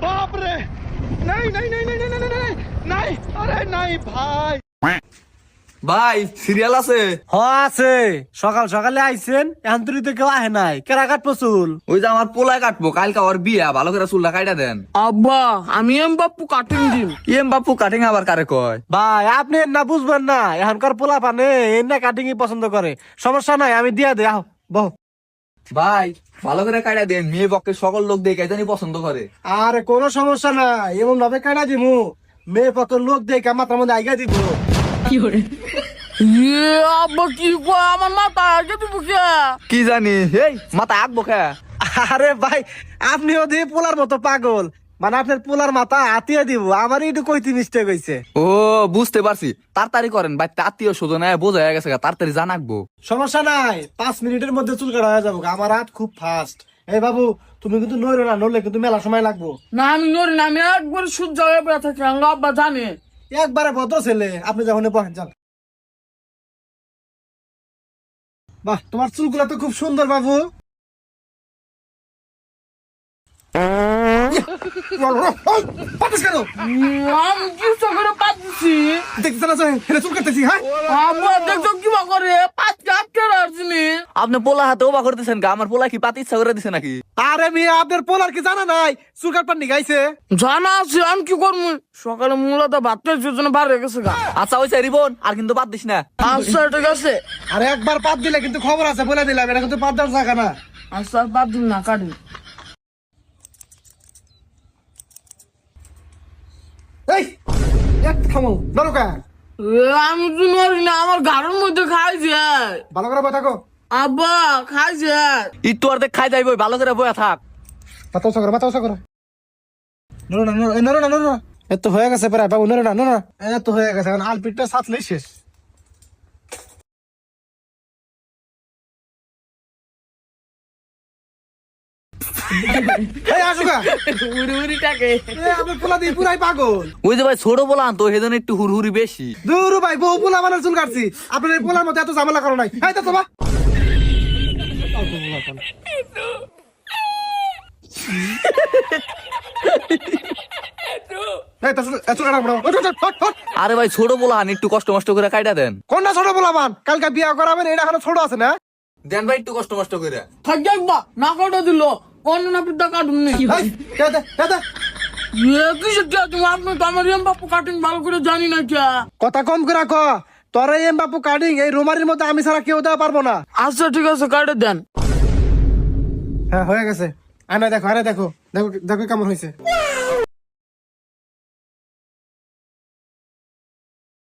बाप रे नहीं नहीं नहीं नहीं नहीं नहीं नहीं नहीं अरे नहीं भाई ভাই সিরিয়াল আছে আছে সকাল সকালে আইছেন এখন তুই তো কেউ আহে নাই কেরা কাটবো চুল ওই যে আমার পোলায় কাটবো কালকে ওর বিয়া ভালো করে চুলটা কাইটা দেন আব্বা আমি এম বাপু কাটিং দিন বাপু কাটিং আবার কারে কয় ভাই আপনি না বুঝবেন না এখনকার পোলা পানে এনে কাটিং পছন্দ করে সমস্যা নাই আমি দিয়া দে আহ বহ ভাই ভালো করে কাইটা দেন মেয়ে পক্ষে সকল লোক দেখে জানি পছন্দ করে আরে কোনো সমস্যা নাই এমন ভাবে কাটা দিমু মেয়ে পত লোক দেখে মাথার মধ্যে আইগা দিব আব্বা কি কয় আমার মাথা আগে দিব কে কি জানি এই মাথা আঁকবো খা আরে ভাই আপনিও দিয়ে পোলার মতো পাগল মানে আপনার পোলার মাথা হাতিয়া দিব আমার একটু কইতে মিস্টেক হয়েছে ও বুঝতে পারছি তাড়াতাড়ি করেন ভাই আত্মীয় স্বজন বোঝা হয়ে গেছে তাড়াতাড়ি জানাকবো সমস্যা নাই 5 মিনিটের মধ্যে চুল কাটা হয়ে যাবো আমার হাত খুব ফাস্ট এই বাবু তুমি কিন্তু নড়ো না নড়লে কিন্তু মেলা সময় লাগবো না আমি নড়ি না আমি একবার সূর্য হয়ে পড়ে থাকি আব্বা জানে একবারে ভদ্র ছেলে আপনি যখন বহেন যান বাহ তোমার চুলগুলা তো খুব সুন্দর বাবু পাতিস কেন আমি কিছু করে পাচ্ছি দেখতে না চুল কাটতেছি হ্যাঁ আব্বা দেখছো কি করে পাঁচ কাটতে আসছিনি আপনি পোলা হাতে ওবা করতেছেন গা আমার পোলা কি পাতি ইচ্ছা করে দিছে নাকি আরে মেয়ে আপনার পোলার কি জানা নাই চুল কাটপার নি গাইছে জানা আছে আমি কি করবো সকালে মূলত ভাত খাইছে জন্য বার হয়ে গেছে গা আচ্ছা ওই রিবন আর কিন্তু বাদ দিস না আচ্ছা ঠিক আছে আরে একবার পাত দিলে কিন্তু খবর আছে বলে দিলাম এটা কিন্তু পাত দেওয়ার জায়গা না আচ্ছা বাদ দিন না কাটুন এই এক থামো নরকা আমি তো নড়ি না আমার ঘরের মধ্যে খাইছে ভালো করে বই থাকো আব্বা খাইছে একটু আর দেখ খাই যাইব ভালো করে বয়া থাক মাথা করো নরো না নরো না নরো না এত হয়ে গেছে প্রায় বাবু নরো না নরো এত হয়ে গেছে এখন আলপিটটা সাথলেই শেষ এই আসুকা উড়ি উড়িটাকে আপনি পোলা দিয়ে পুরাই পাগল ওই যে ভাই ছোট পোলা তো সেজন্য একটু হুড়হুড়ি বেশি দূর ভাই বহু পোলা মানে চুল কাটছি আপনার এই পোলার মধ্যে এত ঝামেলা করো নাই এই তো তোমা আরে ভাই ছোট পোলা একটু কষ্ট মষ্ট করে কাইটা দেন কোনটা ছোট পোলা মান কালকে বিয়া করাবেন এটা এখনো ছোট আছে না দেন ভাই একটু কষ্ট মষ্ট করে থাকি একবা না কাটা দিল কোন না পিতা কাটুন নি কিসের কে তুমি আপনি তো আমার এম বাপু কাটিং ভালো করে জানি না কে কথা কম করে ক তোর এম বাপু কাটিং এই রুমারির মধ্যে আমি ছাড়া কেউ দেওয়া পারবো না আচ্ছা ঠিক আছে কাটে দেন হ্যাঁ হয়ে গেছে আরে দেখো দেখো দেখো দেখো কেমন হয়েছে